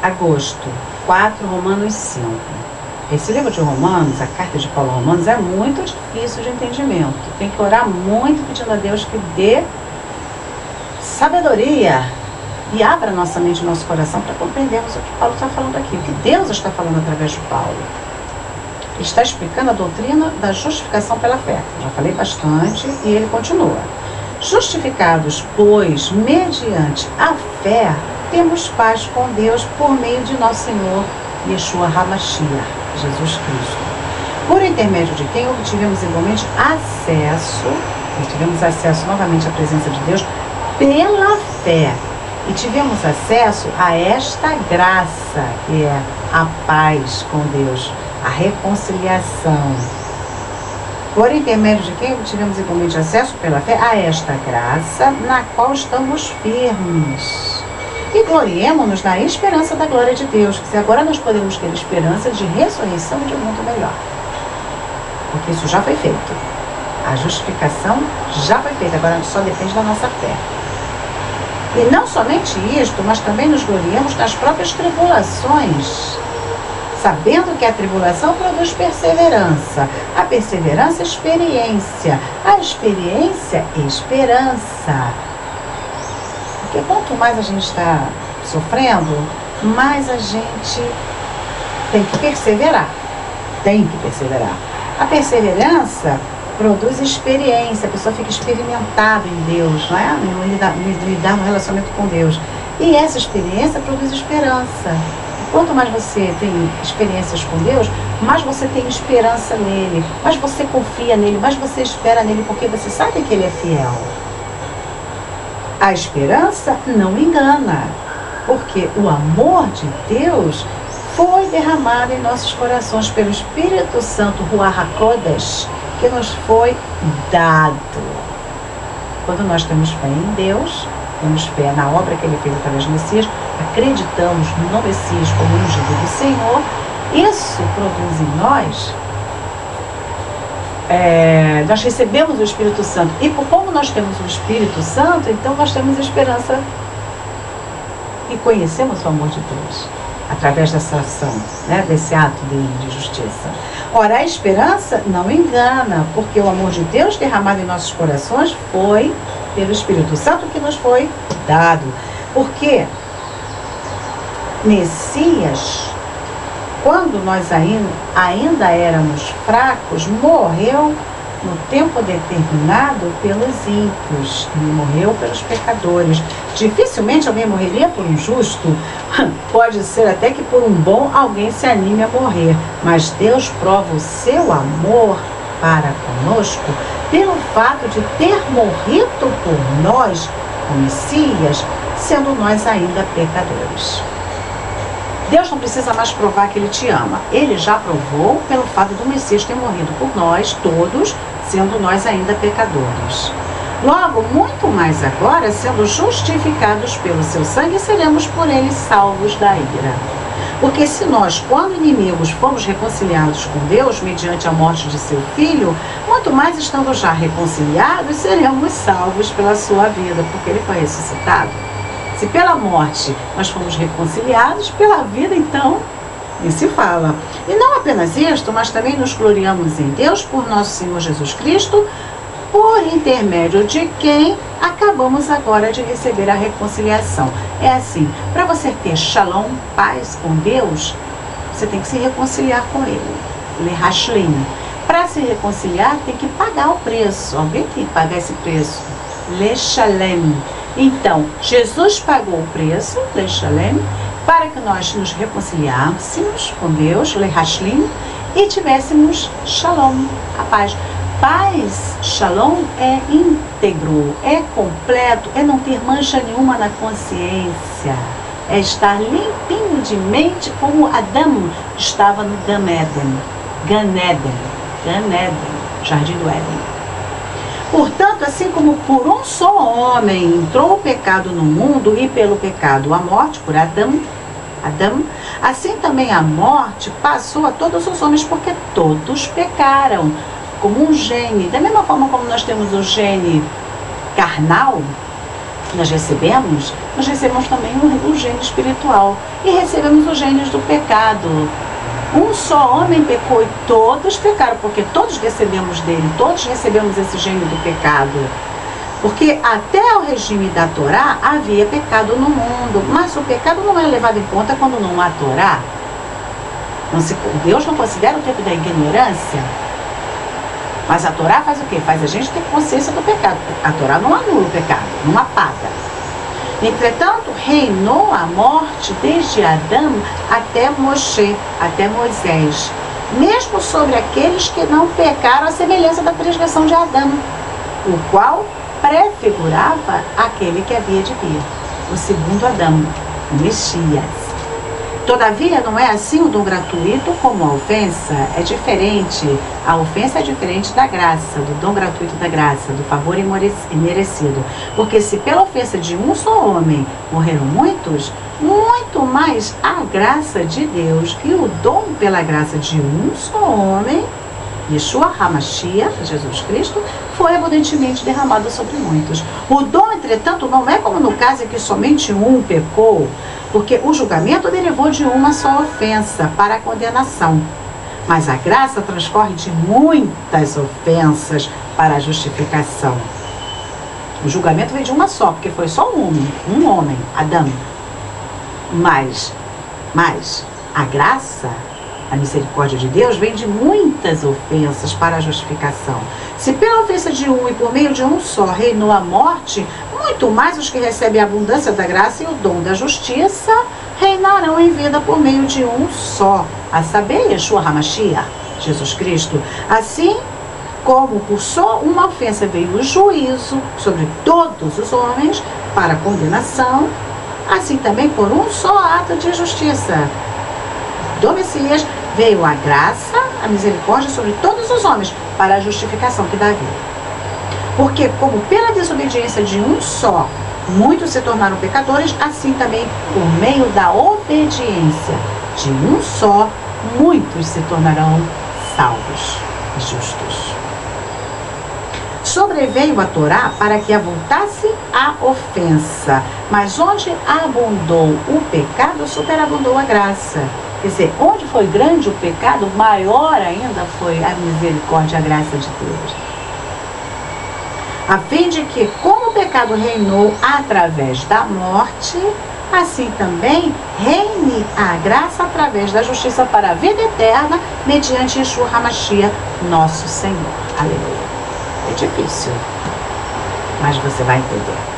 agosto 4, Romanos 5. Esse livro de Romanos, a carta de Paulo aos Romanos, é muito difícil de entendimento. Tem que orar muito pedindo a Deus que dê sabedoria e abra nossa mente e nosso coração para compreendermos o que Paulo está falando aqui, o que Deus está falando através de Paulo. Ele está explicando a doutrina da justificação pela fé. Já falei bastante e ele continua. Justificados, pois, mediante a fé, temos paz com Deus por meio de nosso Senhor Yeshua HaMashiach, Jesus Cristo, por intermédio de quem obtivemos igualmente acesso novamente à presença de Deus pela fé. E tivemos acesso a esta graça, que é a paz com Deus, a reconciliação. Por intermédio de quem obtivemos igualmente acesso pela fé a esta graça, na qual estamos firmes. E gloriemo-nos na esperança da glória de Deus, que agora nós podemos ter esperança de ressurreição de um mundo melhor. Porque isso já foi feito. A justificação já foi feita, agora só depende da nossa fé. E não somente isto, mas também nos gloriamos nas próprias tribulações, sabendo que a tribulação produz perseverança, a perseverança, experiência, a experiência, esperança. Porque quanto mais a gente está sofrendo, mais a gente tem que perseverar. A perseverança produz experiência, a pessoa fica experimentada em Deus, não é? Lidar no relacionamento com Deus. E essa experiência produz esperança. Quanto mais você tem experiências com Deus, mais você tem esperança nele, mais você confia nele, mais você espera nele, porque você sabe que ele é fiel. A esperança não engana, porque o amor de Deus foi derramado em nossos corações pelo Espírito Santo, Ruach HaKodesh, que nos foi dado. Quando nós temos fé em Deus, temos fé na obra que ele fez através do Messias, acreditamos no Messias como ungido do Senhor, isso produz em nós, nós recebemos o Espírito Santo. E como nós temos o Espírito Santo, então nós temos esperança e conhecemos o amor de Deus através dessa ação, né, desse ato de justiça. Ora, a esperança não engana, porque o amor de Deus derramado em nossos corações foi pelo Espírito Santo que nos foi dado. Porque Messias, quando nós ainda éramos fracos, morreu no tempo determinado pelos ímpios, ele morreu pelos pecadores. Dificilmente alguém morreria por um justo, pode ser até que por um bom alguém se anime a morrer, mas Deus prova o seu amor para conosco pelo fato de ter morrido por nós, o Messias, sendo nós ainda pecadores. Deus não precisa mais provar que Ele te ama. Ele já provou pelo fato do Messias ter morrido por nós, todos, sendo nós ainda pecadores. Logo, muito mais agora, sendo justificados pelo seu sangue, seremos por Ele salvos da ira. Porque se nós, quando inimigos, fomos reconciliados com Deus, mediante a morte de seu Filho, muito mais estando já reconciliados, seremos salvos pela sua vida, porque Ele foi ressuscitado. Se pela morte nós fomos reconciliados, pela vida, então, nem se fala. E não apenas isto, mas também nos gloriamos em Deus por nosso Senhor Jesus Cristo, por intermédio de quem acabamos agora de receber a reconciliação. É assim, para você ter shalom, paz com Deus, você tem que se reconciliar com Ele. Lehashlim. Para se reconciliar, tem que pagar o preço. Alguém tem que pagar esse preço. Leshalem. Então, Jesus pagou o preço, Leshalem, para que nós nos reconciliássemos com Deus, Lehashlim, e tivéssemos shalom, a paz. Paz, shalom, é íntegro, é completo, é não ter mancha nenhuma na consciência, é estar limpinho de mente, como Adão estava no Gan Eden, Jardim do Éden. Portanto, assim como por um só homem entrou o pecado no mundo, e pelo pecado a morte, por Adão, assim também a morte passou a todos os homens, porque todos pecaram, como um gene. Da mesma forma como nós temos o gene carnal, nós recebemos também o gênio espiritual e recebemos os gênios do pecado. Um só homem pecou e todos pecaram, porque todos descendemos dele, todos recebemos esse gênio do pecado. Porque até o regime da Torá havia pecado no mundo, mas o pecado não é levado em conta quando não há Torá. Deus não considera o tempo da ignorância. Mas a Torá faz o quê? Faz a gente ter consciência do pecado. A Torá não anula o pecado, não apaga. Entretanto, reinou a morte desde Adão até Moshe, até Moisés, mesmo sobre aqueles que não pecaram à semelhança da transgressão de Adão, o qual prefigurava aquele que havia de vir, o segundo Adão, o Messias. Todavia, não é assim o dom gratuito como a ofensa. É diferente. A ofensa é diferente da graça, do dom gratuito da graça, do favor imerecido. Porque se pela ofensa de um só homem morreram muitos, muito mais a graça de Deus e o dom pela graça de um só homem, Yeshua HaMashiach, Jesus Cristo, foi abundantemente derramado sobre muitos. O dom, entretanto, não é como no caso em que somente um pecou, porque o julgamento derivou de uma só ofensa para a condenação. Mas a graça transcorre de muitas ofensas para a justificação. O julgamento veio de uma só, porque foi só um homem, Adão. Mas a graça, a misericórdia de Deus, vem de muitas ofensas para a justificação. Se pela ofensa de um e por meio de um só reinou a morte, muito mais os que recebem a abundância da graça e o dom da justiça reinarão em vida por meio de um só, a saber, Yeshua HaMashiach, Jesus Cristo. Assim como por só uma ofensa veio o juízo sobre todos os homens para condenação, assim também por um só ato de justiça do Messias veio a graça, a misericórdia sobre todos os homens para a justificação que dá vida. Porque como pela desobediência de um só muitos se tornaram pecadores, assim também por meio da obediência de um só muitos se tornarão salvos e justos. Sobreveio a Torá para que avultasse a ofensa, mas onde abundou o pecado, superabundou a graça. Quer dizer, onde foi grande o pecado, maior ainda foi a misericórdia e a graça de Deus. A fim de que, como o pecado reinou através da morte, assim também reine a graça através da justiça para a vida eterna, mediante Yeshua HaMashiach, nosso Senhor. Aleluia. É difícil, mas você vai entender.